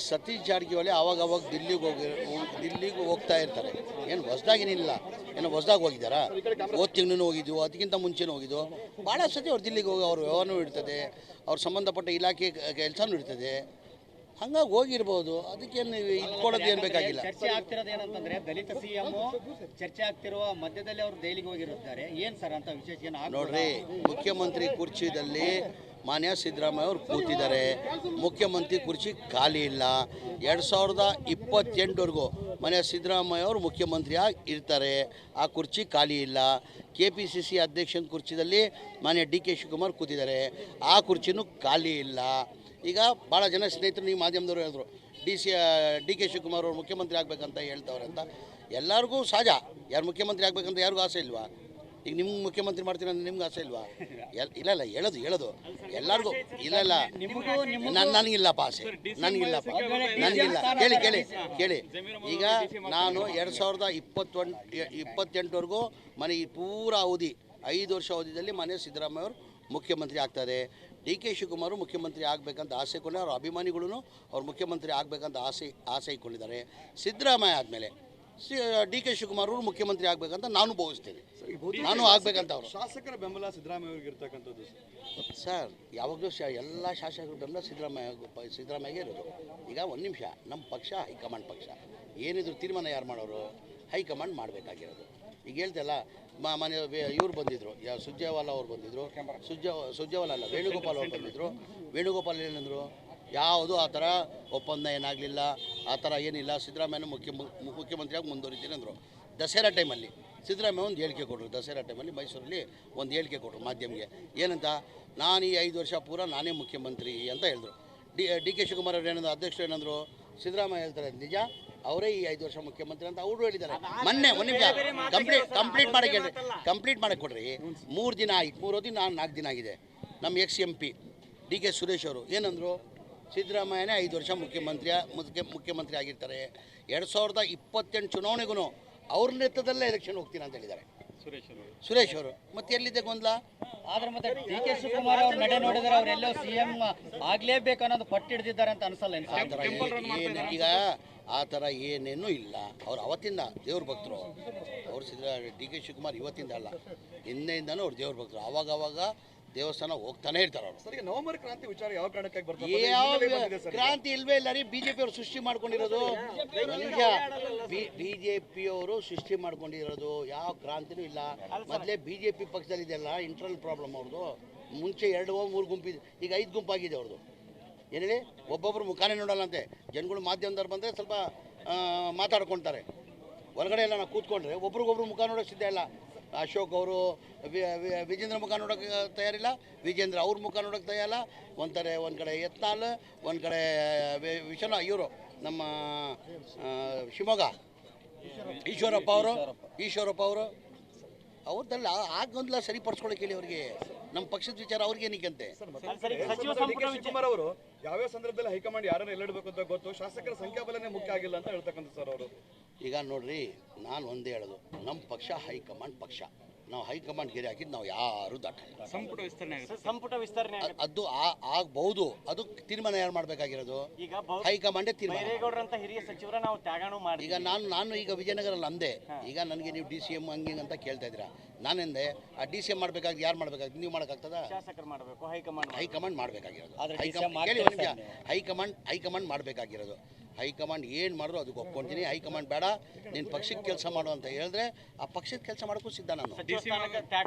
ಸತೀಶ್ ಜಾರಕಿಹೊಳಿ ಆವಾಗವಾಗ ದಿಲ್ಲಿಗೆ ಹೋಗ್ತಾ ಇರ್ತಾರೆ. ಏನು ಹೊಸದಾಗೇನಿಲ್ಲ, ಏನು ಹೊಸದಾಗಿ ಹೋಗಿದ್ದಾರಾ? ಹೋದ ತಿಂಗಳು ಹೋಗಿದ್ವು, ಅದಕ್ಕಿಂತ ಮುಂಚೆನೂ ಹೋಗಿದ್ದು. ಭಾಳ ಸತಿ ಅವ್ರು ದಿಲ್ಲಿಗೆ ಹೋಗಿ ಅವ್ರ ವ್ಯವಹಾರನೂ ಇರ್ತದೆ, ಅವ್ರು ಸಂಬಂಧಪಟ್ಟ ಇಲಾಖೆ ಕೆಲಸನೂ ಇರ್ತದೆ. ಹಂಗಾಗಿ ಹೋಗಿರ್ಬೋದು, ಅದಕ್ಕೇನು ಇಟ್ಕೊಡೋದು ಏನು ಬೇಕಾಗಿಲ್ಲ. ಚರ್ಚೆ ಆಗ್ತಿರೋದು ಏನಂತಂದ್ರೆ ದಲಿತ ಸಿಎಂ ಚರ್ಚೆ ಆಗ್ತಿರುವ ಮಧ್ಯದಲ್ಲಿ ಅವರು ದೆಹಲಿಗೆ ಹೋಗಿರುತ್ತಾರೆ. ಏನು ಸರ್ ಅಂತ ವಿಶೇಷ ಏನು ನೋಡ್ರಿ, ಮುಖ್ಯಮಂತ್ರಿ ಕುರ್ಚಿದಲ್ಲಿ ಮಾನ್ಯ ಸಿದ್ದರಾಮಯ್ಯ ಅವರು ಕೂತಿದ್ದಾರೆ. ಮುಖ್ಯಮಂತ್ರಿ ಕುರ್ಚಿ ಖಾಲಿ ಇಲ್ಲ. 2028ವರೆಗೂ ಮಾನ್ಯ ಸಿದ್ದರಾಮಯ್ಯ ಅವರು ಮುಖ್ಯಮಂತ್ರಿಯಾಗಿ ಇರ್ತಾರೆ. ಆ ಕುರ್ಚಿ ಖಾಲಿ ಇಲ್ಲ. KPCC ಅಧ್ಯಕ್ಷನ ಕುರ್ಚಿದಲ್ಲಿ ಮಾನ್ಯ DK ಶಿವಕುಮಾರ್ ಕೂತಿದ್ದಾರೆ. ಆ ಕುರ್ಚಿನೂ ಖಾಲಿ ಇಲ್ಲ. ಈಗ ಭಾಳ ಜನ ಸ್ನೇಹಿತರು ನೀವು ಮಾಧ್ಯಮದವರು ಹೇಳಿದ್ರು DK ಶಿವಕುಮಾರ್ ಅವರು ಮುಖ್ಯಮಂತ್ರಿ ಆಗಬೇಕಂತ ಹೇಳ್ತವ್ರೆ ಅಂತ. ಎಲ್ಲರಿಗೂ ಸಹಜ, ಯಾರು ಮುಖ್ಯಮಂತ್ರಿ ಆಗಬೇಕಂತ ಯಾರಿಗೂ ಆಸೆ ಇಲ್ವಾ? ಈಗ ನಿಮ್ಗೆ ಮುಖ್ಯಮಂತ್ರಿ ಮಾಡ್ತೀನಿ ಅಂದ್ರೆ ನಿಮ್ಗೆ ಆಸೆ ಇಲ್ವಾ? ಇಲ್ಲ ಹೇಳೋದು ಎಲ್ಲರಿಗೂ ಇಲ್ಲ ನನಗಿಲ್ಲಪ್ಪ ಆಸೆ, ನನಗಿಲ್ಲ. ಕೇಳಿ ಈಗ ನಾನು 2028ವರೆಗೂ ಮನೆ ಪೂರ ಅವಧಿ 5 ವರ್ಷ ಅವಧಿಯಲ್ಲಿ ಮನೆ ಸಿದ್ದರಾಮಯ್ಯ ಅವರು ಮುಖ್ಯಮಂತ್ರಿ ಆಗ್ತಾರೆ. DK ಶಿವಕುಮಾರ್ ಮುಖ್ಯಮಂತ್ರಿ ಆಗಬೇಕಂತ ಆಸೆ ಕೊಂಡು ಅವ್ರ ಅಭಿಮಾನಿಗಳೂ ಅವ್ರು ಮುಖ್ಯಮಂತ್ರಿ ಆಗಬೇಕಂತ ಆಸೆ ಇಟ್ಕೊಂಡಿದ್ದಾರೆ. ಸಿದ್ದರಾಮಯ್ಯ ಆದಮೇಲೆ DK ಶಿವಕುಮಾರ್ ಅವರು ಮುಖ್ಯಮಂತ್ರಿ ಆಗಬೇಕಂತ ನಾನು ಭಾವಿಸ್ತೇನೆ. ನಾನು ಆಗಬೇಕಂತ ಅವರು ಶಾಸಕರ ಬೆಂಬಲ ಸಿದ್ದರಾಮಯ್ಯ ಅವ್ರಿಗೆ ಇರ್ತಕ್ಕಂಥದ್ದು ಸರ್. ಯಾವಾಗಲೂ ಎಲ್ಲ ಶಾಸಕರ ಬೆಂಬಲ ಸಿದ್ದರಾಮಯ್ಯಗೆ ಇರೋದು. ಈಗ ಒಂದು ನಿಮಿಷ, ನಮ್ಮ ಪಕ್ಷ ಹೈಕಮಾಂಡ್ ಪಕ್ಷ, ಏನಿದ್ರು ತೀರ್ಮಾನ ಯಾರು ಮಾಡೋರು? ಹೈಕಮಾಂಡ್ ಮಾಡಬೇಕಾಗಿರೋದು. ಈಗ ಹೇಳ್ತಲ್ಲ, ಮನೆ ಇವ್ರು ಬಂದಿದ್ದರು, ಸುರ್ಜೇವಾಲಾ ಅವ್ರು ಬಂದಿದ್ದರು, ಸುರ್ಜೇವಾಲಾ ಅಲ್ಲ, ವೇಣುಗೋಪಾಲ್ ಅವ್ರು ಬಂದಿದ್ದರು. ವೇಣುಗೋಪಾಲ್ ಏನಂದರು? ಯಾವುದು ಆ ಥರ ಒಪ್ಪಂದ ಏನಾಗಲಿಲ್ಲ, ಆ ಥರ ಏನಿಲ್ಲ, ಸಿದ್ದರಾಮಯ್ಯನ ಮುಖ್ಯಮಂತ್ರಿಯಾಗಿ ಮುಂದುವರಿತೀನಿ ಅಂದರು. ದಸರಾ ಟೈಮಲ್ಲಿ ಸಿದ್ದರಾಮಯ್ಯ ಒಂದು ಹೇಳಿಕೆ ಕೊಟ್ಟರು. ದಸರಾ ಟೈಮಲ್ಲಿ ಮೈಸೂರಲ್ಲಿ ಒಂದು ಹೇಳಿಕೆ ಕೊಟ್ಟರು ಮಾಧ್ಯಮಕ್ಕೆ. ಏನಂತ? ನಾನು ಈ 5 ವರ್ಷ ಪೂರ ನಾನೇ ಮುಖ್ಯಮಂತ್ರಿ ಅಂತ ಹೇಳಿದ್ರು. DK ಶಿವಕುಮಾರ್ ಅವರು ಏನಂದ್ರು, ಅಧ್ಯಕ್ಷರು ಏನಂದರು? ಸಿದ್ದರಾಮಯ್ಯ ಹೇಳ್ತಾರೆ ನಿಜ, ಅವರೇ ಈ 5 ವರ್ಷ ಮುಖ್ಯಮಂತ್ರಿ ಅಂತ ಅವರು ಹೇಳಿದ್ದಾರೆ. ಮೊನ್ನೆ ಒಂದು ನಿಮಿಷ ಕಂಪ್ಲೀಟ್ ಮಾಡಕ್ಕೆ ಕೊಡ್ರಿ. 3 ದಿನ ಆಯ್ತು, 3 ದಿನ 4 ದಿನ ಆಗಿದೆ. ನಮ್ಮ ex-MP DK ಸುರೇಶ್ ಅವರು ಏನಂದರು? ಸಿದ್ದರಾಮಯ್ಯನೇ 5 ವರ್ಷ ಮುಖ್ಯಮಂತ್ರಿ ಆಗಿರ್ತಾರೆ. 2028 ಚುನಾವಣೆಗೂ ಅವ್ರ ನೇತೃತ್ವದಲ್ಲೇ ಎಲೆಕ್ಷನ್ ಹೋಗ್ತೀನಿ ಅಂತ ಹೇಳಿದ್ದಾರೆ ಸುರೇಶ್ ಅವರು. ಮತ್ತೆ ಎಲ್ಲಿದೆ ಗೊಂದಲ? ಆದ್ರೆ ಮತ್ತೆ DK ಶಿವಕುಮಾರ್ ಅವ್ರ ನಡೆ ನೋಡಿದ್ರೆ ಅವರೆಲ್ಲೋ CM ಆಗ್ಲೇಬೇಕು ಅನ್ನೋದು ಪಟ್ಟು ಹಿಡಿದಿದ್ದಾರೆ ಅಂತ ಅನ್ಸಲ್ಲ? ಈಗ ಆ ಥರ ಏನೇನೂ ಇಲ್ಲ. ಅವ್ರು ಅವತ್ತಿಂದ ದೇವ್ರ ಭಕ್ತರು. ಅವ್ರು DK ಶಿವಕುಮಾರ್ ಇವತ್ತಿಂದ ಅಲ್ಲ, ಹಿಂದೆಯಿಂದನೂ ಅವ್ರು ದೇವ್ರ ಭಕ್ತರು. ಆವಾಗ ದೇವಸ್ಥಾನ ಹೋಗ್ತಾನೆ ಇರ್ತಾರೆ ಅವರು. ಸರಿ, ನವೆಂಬರ್ ಕ್ರಾಂತಿ ವಿಚಾರ ಯಾವ ಕಾರಣಕ್ಕಾಗಿ ಬರ್ತದೆ? ಯಾವ ಕ್ರಾಂತಿ ಇಲ್ವೇ ಇಲ್ಲ ರೀ. BJP ಅವರು ಸೃಷ್ಟಿ ಮಾಡ್ಕೊಂಡಿರೋದು. BJP ಅವರು ಸೃಷ್ಟಿ ಮಾಡ್ಕೊಂಡಿರೋದು. ಯಾವ ಕ್ರಾಂತಿನೂ ಇಲ್ಲ. ಮೊದಲೇ BJP ಪಕ್ಷದಲ್ಲಿದೆಯಲ್ಲ, ಇಂಟರ್ನಲ್ ಪ್ರಾಬ್ಲಮ್ ಅವ್ರದ್ದು. ಮುಂಚೆ 2-3 ಗುಂಪಿದೆ, ಈಗ 5 ಗುಂಪಾಗಿದೆ ಅವ್ರದ್ದು. ಏನು ಹೇಳಿ, ಒಬ್ಬೊಬ್ಬರು ಮುಖಾನೇ ನೋಡಲ್ಲಂತೆ. ಜನಗಳು ಮಾಧ್ಯಮದವ್ರು ಬಂದರೆ ಸ್ವಲ್ಪ ಮಾತಾಡ್ಕೊಳ್ತಾರೆ. ಹೊರಗಡೆ ಎಲ್ಲ ನಾವು ಕೂತ್ಕೊಂಡ್ರೆ ಒಬ್ರಿಗೊಬ್ರು ಮುಖ ನೋಡೋಕೆ ಸಿದ್ಧ ಇಲ್ಲ. ಅಶೋಕ್ ಅವರು ವಿಜೇಂದ್ರ ಮುಖ ನೋಡೋಕ್ಕೆ ತಯಾರಿಲ್ಲ, ವಿಜೇಂದ್ರ ಅವ್ರ ಮುಖ ನೋಡೋಕ್ಕೆ ತಯಾರಿಲ್ಲ. ಒಂದು ಕಡೆ ಯತ್ನಾಳ್, ಒಂದು ಕಡೆ ಇವರು ನಮ್ಮ ಶಿವಮೊಗ್ಗ ಈಶ್ವರಪ್ಪ ಅವರು ಅವ್ರದ್ದೆಲ್ಲ ಆಗೊಂದಲ್ಲ ಸರಿಪಡಿಸ್ಕೊಳ್ಳೋಕೆ ಹೇಳಿ ಅವ್ರಿಗೆ. ನಮ್ಮ ಪಕ್ಷದ ವಿಚಾರ ಅವ್ರಿಗೇನಿಕ್ಕಂತೆ. ಶಿವಕುಮಾರ್ ಅವರು ಯಾವ್ಯಾವ ಸಂದರ್ಭದಲ್ಲಿ ಹೈಕಮಾಂಡ್ ಯಾರನ್ನ ಎಲ್ಲಿಡಬೇಕು ಅಂತ ಗೊತ್ತು, ಶಾಸಕರ ಸಂಖ್ಯಾಬಲನೇ ಮುಖ್ಯ ಆಗಿಲ್ಲ ಅಂತ ಹೇಳ್ತಕ್ಕಂಥ ಸರ್ ಅವರು. ಈಗ ನೋಡ್ರಿ, ನಾನು ಒಂದೇ ಹೇಳೋದು, ನಮ್ಮ ಪಕ್ಷ ಹೈಕಮಾಂಡ್ ಪಕ್ಷ. ನಾವು ಹೈಕಮಾಂಡ್ ಗೆರೆ ಹಾಕಿದ್ದು ನಾವು ಯಾರು ದಾಟಲ್ಲ. ಸಂಪುಟ ವಿಸ್ತರಣೆ ಅದು ಆಗಬಹುದು. ಅದು ತೀರ್ಮಾನ ಯಾರು ಮಾಡಬೇಕಾಗಿರೋದು? ಹೈಕಮಾಂಡೇ ತೀರ್ಮಾನ. ಹಿರಿಯ ಸಚಿವರ ನಾವು ತ್ಯಾಗನೂ ಮಾಡಿ. ಈಗ ನಾನು ಈಗ ವಿಜಯನಗರಲ್ಲಿ ಅಂದೆ. ಈಗ ನನಗೆ ನೀವು DCM ಹಂಗೆ ಅಂತ ಕೇಳ್ತಾ ಇದ್ದೀರಾ. ನಾನೆಂದೆ ಆ DCM ಮಾಡಬೇಕಾಗಿ ಯಾರು ಮಾಡಬೇಕಾಗ್ತದೆ? ನೀವು ಮಾಡೋಕ್ಕಾಗ್ತದ? ಶಾಸಕರು ಮಾಡಬೇಕು, ಹೈಕಮಾಂಡ್ ಮಾಡಬೇಕಾಗಿರೋದು. ಹೈಕಮಾಂಡ್ ಮಾಡಬೇಕಾಗಿರೋದು. ಹೈಕಮಾಂಡ್ ಏನು ಮಾಡಿದ್ರು ಅದಕ್ಕೆ ಒಪ್ಕೊಳ್ತೀನಿ. ಹೈಕಮಾಂಡ್ ಬೇಡ, ನಿನ್ನ ಪಕ್ಷಕ್ಕೆ ಕೆಲಸ ಮಾಡು ಅಂತ ಹೇಳಿದ್ರೆ ಆ ಪಕ್ಷದ ಕೆಲಸ ಮಾಡೋಕ್ಕೂ ಸಿದ್ಧ.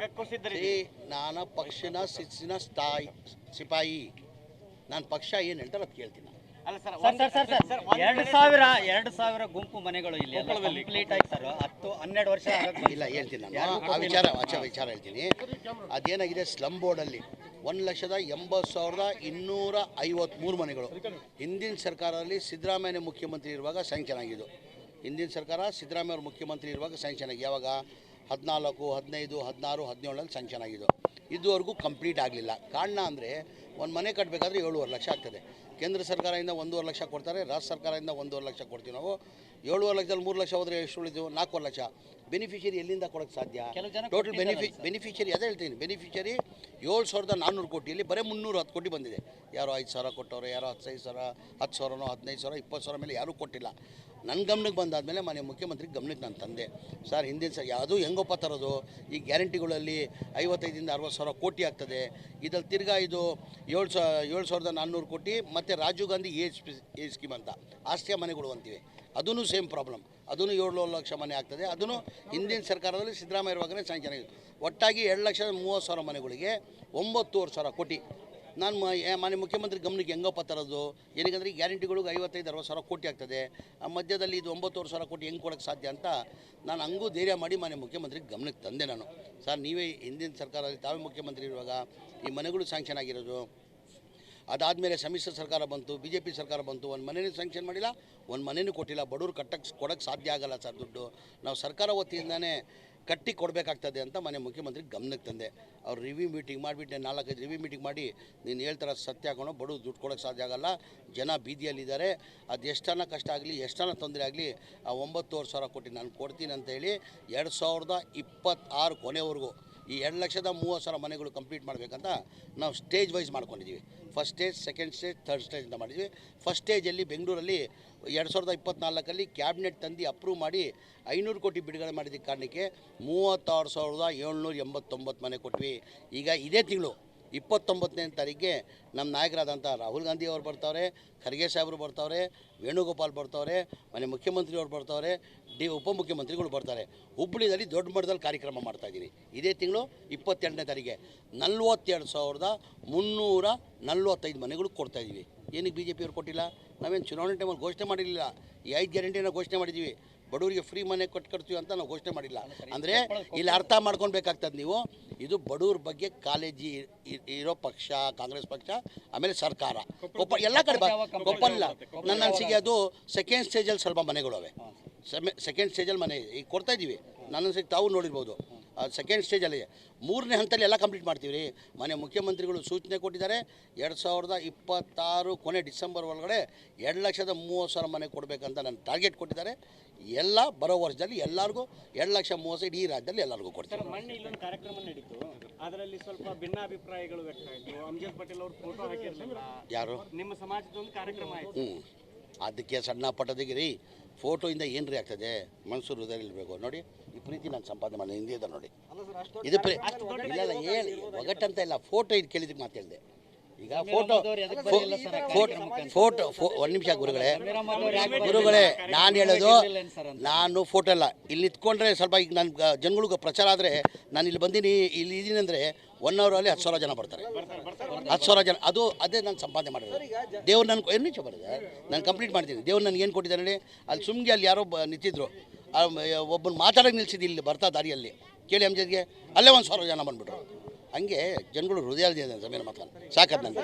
ನಾನು ಪಕ್ಷದ ಶಿಸ್ತಿನ ಸಿಪಾಯಿ. ನಾನು ಪಕ್ಷ ಏನು ಹೇಳ್ತಾರೆ ಅದು ಕೇಳ್ತೀನಿ. 2,000 ಗುಂಪು ಮನೆಗಳು ಇಲ್ಲಿ ಕಂಪ್ಲೀಟ್ ಆಗಿ ಸರ್ 10-12 ವರ್ಷ ಇಲ್ಲ ಹೇಳ್ತೀನಿ ನಾನು. ಆ ವಿಚಾರ ಹೇಳ್ತೀನಿ. ಅದೇನಾಗಿದೆ, ಸ್ಲಮ್ ಬೋರ್ಡಲ್ಲಿ 1,80,253 ಮನೆಗಳು ಹಿಂದಿನ ಸರ್ಕಾರದಲ್ಲಿ ಸಿದ್ದರಾಮಯ್ಯ ಮುಖ್ಯಮಂತ್ರಿ ಇರುವಾಗ ಸ್ಯಾಂಕ್ಷನ್ ಆಗಿದ್ದು. ಹಿಂದಿನ ಸರ್ಕಾರ ಸಿದ್ದರಾಮಯ್ಯ ಅವರು ಮುಖ್ಯಮಂತ್ರಿ ಇರುವಾಗ ಸ್ಯಾಂಕ್ಷನ್ ಆಗಿ ಯಾವಾಗ 14, 15, 16, 17 ಸ್ಯಾಂಕ್ಷನ್ ಆಗಿದ್ದು. ಇದುವರೆಗೂ ಕಂಪ್ಲೀಟ್ ಆಗಲಿಲ್ಲ. ಕಾರಣ ಅಂದರೆ ಒಂದು ಮನೆ ಕಟ್ಟಬೇಕಾದ್ರೆ 7,500,000 ಆಗ್ತದೆ. ಕೇಂದ್ರ ಸರ್ಕಾರದಿಂದ 1,500,000 ಕೊಡ್ತಾರೆ, ರಾಜ್ಯ ಸರ್ಕಾರದಿಂದ 1,500,000 ಕೊಡ್ತೀವಿ ನಾವು. 7.5 ಲಕ್ಷದಲ್ಲಿ 3 ಲಕ್ಷ ಹೋದರೆ ಎಷ್ಟು ಉಳಿದು 4 ಲಕ್ಷ. ಬೆನಿಫಿಷರಿ ಎಲ್ಲಿಂದ ಕೊಡೋಕ್ಕೆ ಸಾಧ್ಯ? ಕೆಲವು ಜನ ಟೋಟಲ್ ಬೆನಿಫಿಷರಿ ಅದೇ ಹೇಳ್ತೀನಿ. ಬೆನಿಫಿಷರಿ 7,400 ಕೋಟಿಯಲ್ಲಿ ಬರೀ 310 ಕೋಟಿ ಬಂದಿದೆ. ಯಾರೋ 5,000 ಕೊಟ್ಟವ್ರೆ, ಯಾರೋ 15,000, 10,000ನೋ 15,000, 20,000 ಮೇಲೆ ಯಾರೂ ಕೊಟ್ಟಿಲ್ಲ. ನನ್ನ ಗಮನಕ್ಕೆ ಬಂದಾದಮೇಲೆ ಮನೆ ಮುಖ್ಯಮಂತ್ರಿ ಗಮನಕ್ಕೆ ನಾನು ತಂದೆ. ಸರ್ ಹಿಂದಿನ ಸರ್ ಯಾವುದೂ ಹೆಂಗಪ್ಪ ತರೋದು, ಈ ಗ್ಯಾರಂಟಿಗಳಲ್ಲಿ 55,000 60,000 ಕೋಟಿ ಆಗ್ತದೆ. ಇದ್ರಲ್ಲಿ ತಿರ್ಗಾ ಇದು 7,400 ಕೋಟಿ ಮತ್ತು ರಾಜೀವ್ ಗಾಂಧಿ ಏ ಸ್ಕೀಮ್ ಅಂತ ಆಸ್ತಿಯ ಮನೆಗಳು ಅಂತೀವಿ, ಅದೂ ಸೇಮ್ ಪ್ರಾಬ್ಲಮ್. ಅದೂ 7 ಲಕ್ಷ ಮನೆ ಆಗ್ತದೆ. ಅದೂ ಹಿಂದಿನ ಸರ್ಕಾರದಲ್ಲಿ ಸಿದ್ದರಾಮಯ್ಯ ಇರುವಾಗಲೇ ಸ್ಯಾಂಕ್ಷನ್ ಆಗಿದೆ. ಒಟ್ಟಾಗಿ 2,30,000 ಮನೆಗಳಿಗೆ 9,500 ಕೋಟಿ. ನಾನು ಮಾನ್ಯ ಮುಖ್ಯಮಂತ್ರಿ ಗಮನಕ್ಕೆ ಹೆಂಗಪ್ಪ ತರೋದು? ಏನಕ್ಕಂದರೆ ಈ ಗ್ಯಾರಂಟಿಗಳಿಗೆ 55,000 ಕೋಟಿ ಆಗ್ತದೆ. ಆ ಮಧ್ಯದಲ್ಲಿ ಇದು 9,500 ಕೋಟಿ ಹೆಂಗೆ ಕೊಡೋಕ್ಕೆ ಸಾಧ್ಯ ಅಂತ ನಾನು ಹಂಗೂ ಧೈರ್ಯ ಮಾಡಿ ಮಾನ್ಯ ಮುಖ್ಯಮಂತ್ರಿಗೆ ಗಮನಕ್ಕೆ ತಂದೆ ನಾನು. ಸರ್ ನೀವೇ ಹಿಂದಿನ ಸರ್ಕಾರದಲ್ಲಿ ತಾವೇ ಮುಖ್ಯಮಂತ್ರಿ ಇರುವಾಗ ಈ ಮನೆಗಳು ಸ್ಯಾಂಕ್ಷನ್ ಆಗಿರೋದು. ಅದಾದಮೇಲೆ ಸಮ್ಮಿಶ್ರ ಸರ್ಕಾರ ಬಂತು, BJP ಸರ್ಕಾರ ಬಂತು, ಒಂದು ಮನೆಯೂ ಸ್ಯಾಂಕ್ಷನ್ ಮಾಡಿಲ್ಲ, ಒಂದು ಮನೆಯೂ ಕೊಟ್ಟಿಲ್ಲ. ಬಡವ್ರು ಕೊಡೋಕ್ಕೆ ಸಾಧ್ಯ ಆಗಲ್ಲ ಸರ್ ದುಡ್ಡು. ನಾವು ಸರ್ಕಾರ ವತಿಯಿಂದನೇ ಕಟ್ಟಿ ಕೊಡಬೇಕಾಗ್ತದೆ ಅಂತ ಮನೆ ಮುಖ್ಯಮಂತ್ರಿ ಗಮನಕ್ಕೆ ತಂದೆ. ಅವ್ರು ರಿವ್ಯೂ ಮೀಟಿಂಗ್ ಮಾಡಿಬಿಟ್ಟು 4-5 ರಿವ್ಯೂ ಮೀಟಿಂಗ್ ಮಾಡಿ ನೀನು ಹೇಳ್ತಾರ ಸತ್ಯ ಹಾಕೊಂಡು ಬಡವ್ರು ದುಡ್ಡು ಕೊಡೋಕ್ಕೆ ಸಾಧ್ಯ ಆಗಲ್ಲ, ಜನ ಬೀದಿಯಲ್ಲಿದ್ದಾರೆ, ಅದು ಎಷ್ಟನ್ನ ಕಷ್ಟ ಆಗಲಿ ಎಷ್ಟನ್ನ ತೊಂದರೆ ಆಗಲಿ ಆ 9,500 ಕೋಟಿ ನಾನು ಕೊಡ್ತೀನಿ ಅಂತ ಹೇಳಿ 2026 ಕೊನೆವರೆಗೂ ಈ 2,30,000 ಮನೆಗಳು ಕಂಪ್ಲೀಟ್ ಮಾಡಬೇಕಂತ ನಾವು ಸ್ಟೇಜ್ ವೈಸ್ ಮಾಡ್ಕೊಂಡಿದ್ದೀವಿ. First stage, second stage, third stage ಅಂತ ಮಾಡಿದ್ವಿ. ಫಸ್ಟ್ ಸ್ಟೇಜಲ್ಲಿ ಬೆಂಗಳೂರಲ್ಲಿ 2024 ಕ್ಯಾಬಿನೆಟ್ ತಂದು ಅಪ್ರೂವ್ ಮಾಡಿ 500 ಕೋಟಿ ಬಿಡುಗಡೆ ಮಾಡಿದ ಕಾರಣಕ್ಕೆ 36,789 ಮನೆ ಕೊಟ್ವಿ. ಈಗ ಇದೇ ತಿಂಗಳು 29ನೇ ತಾರೀಕಿಗೆ ನಮ್ಮ ನಾಯಕರಾದಂಥ ರಾಹುಲ್ ಗಾಂಧಿ ಅವರು ಬರ್ತಾವ್ರೆ, ಖರ್ಗೆ ಸಾಹೇಬರು ಬರ್ತಾವ್ರೆ, ವೇಣುಗೋಪಾಲ್ ಬರ್ತಾವ್ರೆ, ಮನೆ ಮುಖ್ಯಮಂತ್ರಿಯವ್ರು ಬರ್ತಾವ್ರೆ, ಉಪಮುಖ್ಯಮಂತ್ರಿಗಳು ಬರ್ತಾರೆ. ಹುಬ್ಬಳ್ಳಿಯಲ್ಲಿ ದೊಡ್ಡ ಮಟ್ಟದಲ್ಲಿ ಕಾರ್ಯಕ್ರಮ ಮಾಡ್ತಾಯಿದ್ದೀನಿ. ಇದೇ ತಿಂಗಳು 22ನೇ ತಾರೀಕಿಗೆ 42,345 ಮನೆಗಳು ಕೊಡ್ತಾಯಿದ್ದೀವಿ. ಏನಕ್ಕೆ BJP ಅವ್ರು ಕೊಟ್ಟಿಲ್ಲ? ನಾವೇನು ಚುನಾವಣೆ ಟೈಮಲ್ಲಿ ಘೋಷಣೆ ಮಾಡಿರಲಿಲ್ಲ. ಈ 5 ಗ್ಯಾರಂಟಿನ ಘೋಷಣೆ ಮಾಡಿದ್ದೀವಿ. ಬಡವರಿಗೆ ಫ್ರೀ ಮನೆ ಕೊಡ್ತೀವಿ ಅಂತ ನಾವು ಘೋಷಣೆ ಮಾಡಿಲ್ಲ. ಅಂದರೆ ಇಲ್ಲಿ ಅರ್ಥ ಮಾಡ್ಕೊಳ್ಬೇಕಾಗ್ತದೆ ನೀವು, ಇದು ಬಡವ್ರ ಬಗ್ಗೆ ಕಾಳಜಿ ಇರೋ ಪಕ್ಷ ಕಾಂಗ್ರೆಸ್ ಪಕ್ಷ, ಆಮೇಲೆ ಸರ್ಕಾರ. ಎಲ್ಲ ಕಡೆ ಕೊಪ್ಪಲ್ಲ. ನನ್ನ ಅನಿಸಿಕೆ ಅದು ಸೆಕೆಂಡ್ ಸ್ಟೇಜಲ್ಲಿ ಸ್ವಲ್ಪ ಮನೆಗಳು ಅವೆ. ಸೆಕೆಂಡ್ ಸ್ಟೇಜಲ್ಲಿ ಮನೆ ಈಗ ಕೊಡ್ತಾಯಿದ್ದೀವಿ. ನನ್ನ ಅನಿಸಿಕೆ ತಾವು ನೋಡಿರ್ಬೋದು. ಸೆಕೆಂಡ್ ಸ್ಟೇಜಲ್ಲಿ 3ನೇ ಹಂತದಲ್ಲಿ ಎಲ್ಲ ಕಂಪ್ಲೀಟ್ ಮಾಡ್ತೀವಿ ರೀ. ಮನೆ ಮುಖ್ಯಮಂತ್ರಿಗಳು ಸೂಚನೆ ಕೊಟ್ಟಿದ್ದಾರೆ. 2026 ಕೊನೆ ಡಿಸೆಂಬರ್ ಒಳಗಡೆ 2,30,000 ಮನೆ ಕೊಡಬೇಕಂತ ನನ್ನ ಟಾರ್ಗೆಟ್ ಕೊಟ್ಟಿದ್ದಾರೆ. ಎಲ್ಲ ಬರೋ ವರ್ಷದಲ್ಲಿ ಎಲ್ಲರಿಗೂ 2,30,000 ಇಡೀ ರಾಜ್ಯದಲ್ಲಿ ಎಲ್ಲರಿಗೂ ಕೊಡ್ತಾರೆ. ಮೊನ್ನೆ ಇಲ್ಲೊಂದು ಕಾರ್ಯಕ್ರಮ ನಡೀತು, ಅದರಲ್ಲಿ ಸ್ವಲ್ಪ ಭಿನ್ನಾಭಿಪ್ರಾಯಗಳು ವ್ಯಕ್ತ ಆಯಿತು. ಅಮ್ಜದ್ ಪಟೇಲ್ ಅವರು ಫೋಟೋ ಹಾಕಿರಲಿಲ್ಲ. ಯಾರು? ನಿಮ್ಮ ಸಮಾಜದೊಂದು ಕಾರ್ಯಕ್ರಮ ಆಯಿತು. ಅದಕ್ಕೆ ಸಣ್ಣ ಪಟ್ಟದಿಗೆ ರೀ ಫೋಟೋಯಿಂದ ಏನು ರೀ ಆಗ್ತದೆ? ಮನಸ್ಸು ಹೃದಯ ಇರಬೇಕು ನೋಡಿ. ಈ ಪ್ರೀತಿ ನಾನು ಸಂಪಾದನೆ ಮಾಡಿ ಹಿಂದಿ ಇದೆ ನೋಡಿ. ಇದು ಇಲ್ಲ ಹೇಳಿ ಒಗಟ್ಟಂತ ಇಲ್ಲ. ಫೋಟೋ ಇದು ಕೇಳಿದಕ್ಕೆ ಮಾತು ಹೇಳಿದೆ. ಈಗ ಫೋಟೋ ಒಂದು ನಿಮಿಷ ಗುರುಗಳೇ ನಾನು ಹೇಳೋದು, ನಾನು ಫೋಟೋ ಇಲ್ಲ ಇಲ್ಲಿ ನಿಂತ್ಕೊಂಡ್ರೆ ಸ್ವಲ್ಪ ಈಗ ನನ್ನ ಜನಗಳಿಗೆ ಪ್ರಚಾರ ಆದರೆ ನಾನು ಇಲ್ಲಿ ಬಂದೀನಿ, ಇಲ್ಲಿ ಇದ್ದೀನಿ ಅಂದರೆ 1 ಅವರಲ್ಲಿ 10,000 ಜನ ಬರ್ತಾರೆ. 10,000 ಜನ ಅದೇ ನಾನು ಸಂಪಾದನೆ ಮಾಡಿರೋದು. ದೇವ್ರು ನನ್ನ ನಿಮಿಷ ಬರೋದು ನಾನು ಕಂಪ್ಲೀಟ್ ಮಾಡ್ತೀನಿ. ದೇವ್ರು ನನಗೆ ಏನು ಕೊಟ್ಟಿದ್ದಾನೆ ಹೇಳಿ? ಅಲ್ಲಿ ಸುಮ್ಗೆ ಅಲ್ಲಿ ಯಾರೋ ನಿಂತಿದ್ರು, ಒಬ್ಬನ ಮಾತಾಡೋಕೆ ನಿಲ್ಸಿದ್ದು ಇಲ್ಲಿ ಬರ್ತಾ ದಾರಿಯಲ್ಲಿ ಕೇಳಿ ಅಮ್ಜದ್ಗೆ ಅಲ್ಲೇ 1,000 ಜನ ಬಂದುಬಿಟ್ರು. ಹಂಗೆ ಜನಗಳು ಹೃದಯ ಸಮಯ ಮಾತಾಡ ಸಾಕದು ನನಗೆ.